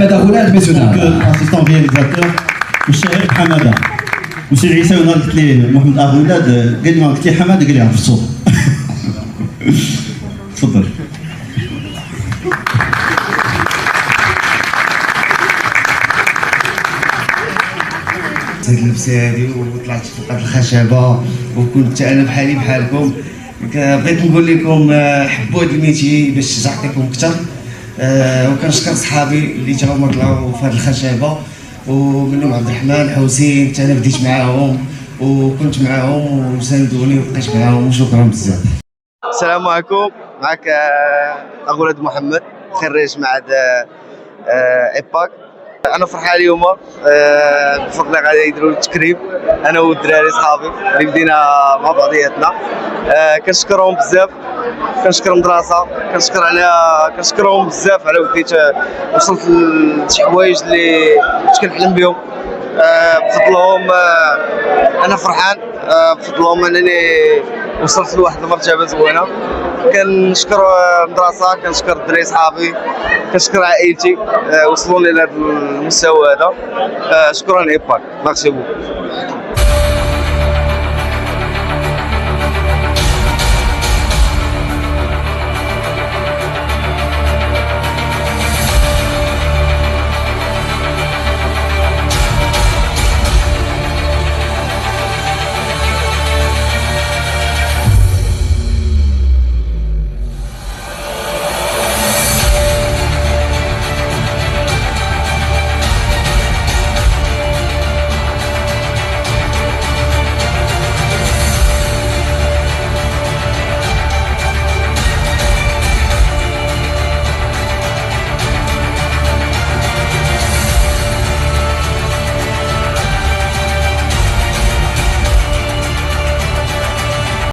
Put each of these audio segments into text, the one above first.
تدخلات مسيو اسيستون رياليزاتور والشاعر حماده وسي العيساوي نهار قلت ليه محمد ابو ولاد قال لي ما قلت لي حماده قال لي عرفتو. تفضل. هاد اللبسه هادي وطلعت فوق هاد الخشبه وكنت انا بحالي بحالكم. بغيت نقول لكم حبوا هاد الميتي باش تعطيكم اكثر. وكنشكر صحابي اللي تا هما طلعوا في هاد الخشبه ومنهم عبد الرحمن حسين حتى انا بديت معاهم وكنت معاهم وساندوني وبقيت معاهم وشكرا بزاف. السلام عليكم، معك أغولد محمد خريج معهد إيباك. أنا فرحان اليوم بفضل الله غادي يديروا التكريم أنا والدراري صحابي اللي بدينا مع بعضياتنا. كنشكرهم بزاف، كنشكر المدرسة، كنشكرهم بزاف على وديت وصلت لشي حوايج اللي كنت كنحلم بهم. بفضلهم أنا فرحان، بفضلهم أنني وصلت لواحد المرتبه زوينه. كنشكر المدرسه، كنشكر الدراري صحابي، كنشكر عائلتي وصلوني لهذا المستوى هذا. شكرا ايباك، ميرسي بوكو.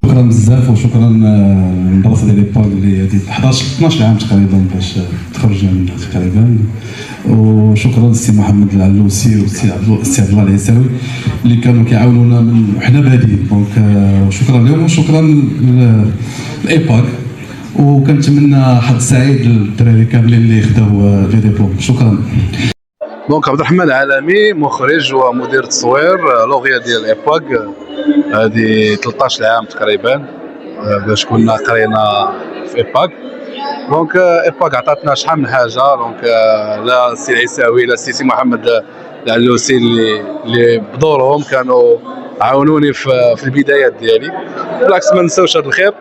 شكرا بزاف وشكرا للمدرسه ديال ايباك اللي هذه 12 عام تقريبا باش تخرجنا منها تقريبا. وشكرا للسي محمد العلوسي والسي عبد الله العيساوي اللي كانوا كيعاونونا من وحنا بادئين. دونك شكرا لهم وشكرا لايباك، وكنتمنى حظ سعيد للدراري كاملين اللي خداو لي ديبلوم. شكرا. دونك عبد الرحمن العالمي، مخرج ومدير تصوير لوغيا ديال ايباك. هذه 13 عام تقريبا باش كنا قرينا في ايباك. دونك ايباك عطاتنا شحال من حاجه. دونك لا السي العيساوي لا السي محمد العلوسي اللي بدورهم كانوا عاونوني في البدايات ديالي. بالعكس ما نساوش هذا الخير،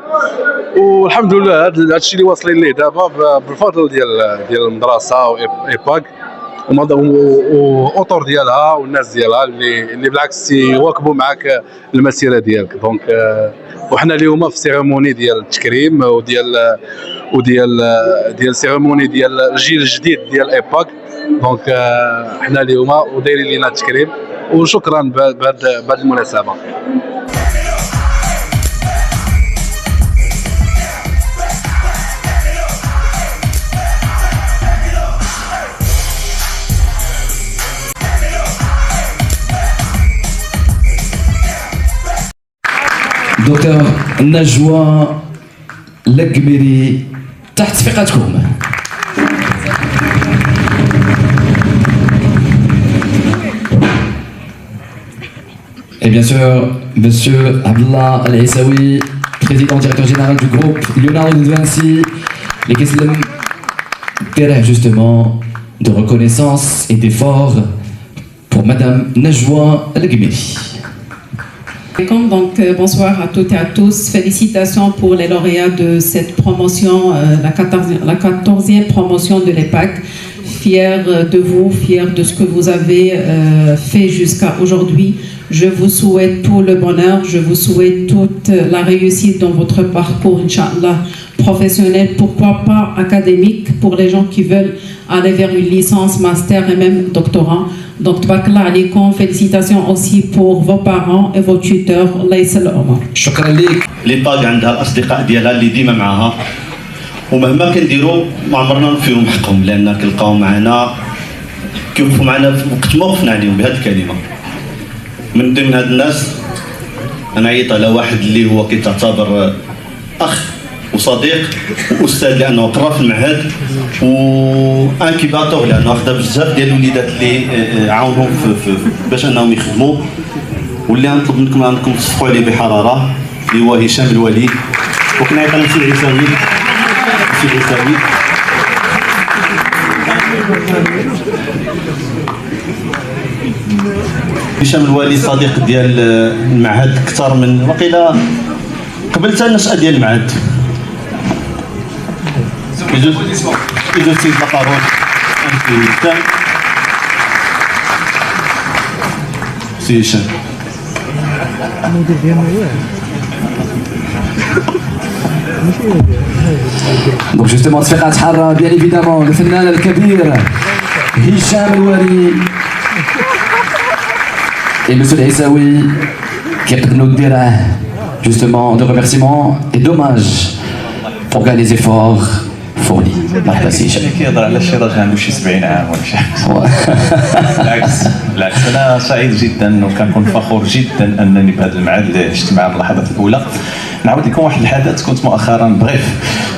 والحمد لله هذا الشيء اللي واصلين ليه دابا بالفضل ديال المدرسه وايباك والاطر ديالها والناس ديالها اللي بالعكس يواكبوا معك المسيره ديالك. دونك وحنا اليوم في سيريموني ديال التكريم وديال سيريموني ديال الجيل الجديد ديال ايباك. دونك حنا اليوم ودايرين لنا التكريم، وشكرا بهذه المناسبه. دكتور نجوى القميري تحت ثقتكم. Et bien sûr, monsieur Abdallah Al-Aissaoui, président directeur général du groupe Leonardo da Vinci, les Kesslem terrain justement de reconnaissance et d'effort pour madame Najwa Al-Qamiri. Donc bonsoir à toutes et à tous. Félicitations pour les lauréats de cette promotion, la 14e promotion de l'EPAC. Fier de vous, fier de ce que vous avez fait jusqu'à aujourd'hui. Je vous souhaite tout le bonheur, je vous souhaite toute la réussite dans votre parcours, Inch'Allah, professionnel, pourquoi pas académique, pour les gens qui veulent aller vers une licence, master et même doctorat. Donc, tabarakallah alaykoum, félicitations aussi pour vos parents et vos tuteurs. Allah يسلمهم. شكرا لك. ليباك عندها الاصدقاء ديالها اللي ديما معاها، ومهما كنديروا ما عمرنا نوفيهم حقهم، لان كنلقاو معنا كيوقفوا معنا في وقت ما وقفنا عليهم بهذه الكلمه. من ضمن هاد الناس انا عيط على واحد اللي هو كيتعتبر اخ وصديق واستاذ لانه قرا في المعهد وانكيباتور لانه اخذ بزاف ديال الوليدات اللي عاونهم باش انهم يخدموا. واللي غنطلب منكم انكم تصفقوا عليه بحراره اللي هو هشام الولي، وكنعيط انا في العيساوي هشام الولي صديق ديال المعهد اكثر من وقيله قبل حتى النشأة ديال المعهد. يجوز سيد لقارون سي هشام. Donc justement تصفيقات حارة bien évidemment الفنان الكبير هشام الولي et monsieur العيساوي كيقدموا الدرع justement de remerciements et d'hommages pour les efforts fournis. مرحبا سي هشام. كيهضر على شي راجل عنده شي 70 عام ولا شي حاجه. بالعكس انا سعيد جدا وكنكون فخور جدا انني بهذا الميعاد اللي عشت معاه اللحظات الاولى. نعاود لكم واحد الحدث.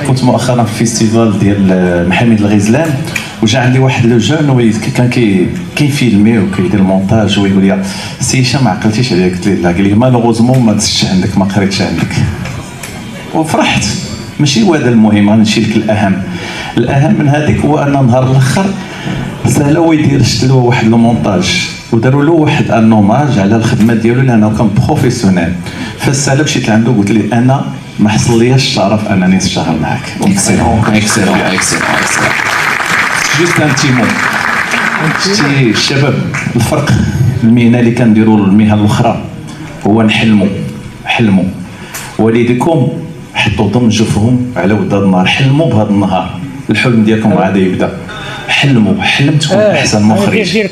كنت مؤخرا في فيستيفال ديال محامد الغزلان، وجا عندي واحد لو جون كان كيفيلمي وكيدير المونتاج ويقول لي سي هشام ما عقلتيش عليا. قلت له لا. قال لي مالوغوزمون ما دزتش عندك، ما قريتش عندك. وفرحت. ماشي هو هذا المهم، غنمشي لك الاهم من هذيك هو ان نهار الاخر سالاو يدير شتلو واحد المونتاج وداروا له واحد النوماج على الخدمه ديالو لانه كان بروفيسيونيل. فالسالا مشيت لعنده قلت لي انا ما حصل ليش الشرف انني نشتغل معك. اكسلون. جوست ان تي مو. شتي الشباب الفرق المهنه اللي كنديروا المهن الاخرى هو حلموا والديكم حطوا ضم جفهم على ود هذا النهار. حلموا بهذا النهار، الحلم ديالكم عاد يبدا. حلم تكون احسن مخرج،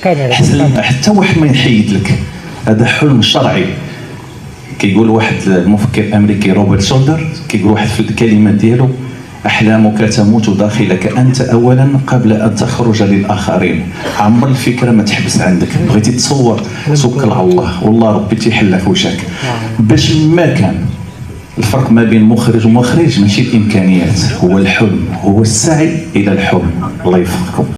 حتى واحد ما يحيد لك. هذا حلم شرعي. كيقول واحد المفكر الامريكي روبرت شولدر، كيقول واحد في الكلمه ديالو احلامك تموت داخلك انت اولا قبل ان تخرج للاخرين. عمر الفكره ما تحبس عندك. بغيتي تصور توكل على الله والله ربي تيحل لك وشاك. باش ما كان الفرق ما بين مخرج ومخرج ماشي الامكانيات، هو الحلم، هو السعي الى الحلم. الله يوفقكم.